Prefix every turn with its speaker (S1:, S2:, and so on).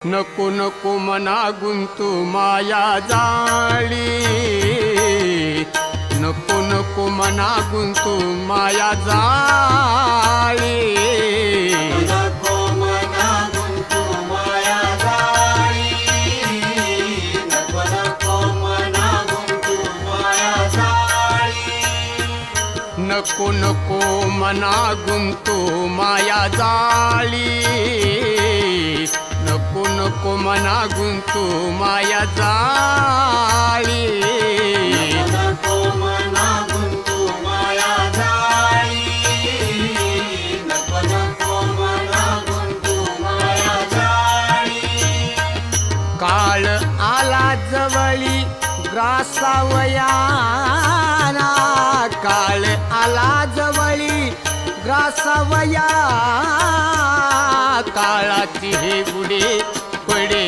S1: नको नको मना गुंतू माया जाळी, नको नको मना गुंतू माया जाळी,
S2: नको मना गुंतू माया जाळी, नको नको मना गुंतू माया जाळी,
S1: नको नको मना गुंतू माया जाळी, नको नको मना गुंतू माया जाळी,
S2: नको मना गुंतू माया जाळी, नको नको मना गुंतू माया जाळी.
S1: काळ आला जवळी ग्रासावयाना, काळ आला जवळी ग्रासावया, काळाची हे गुढे पडे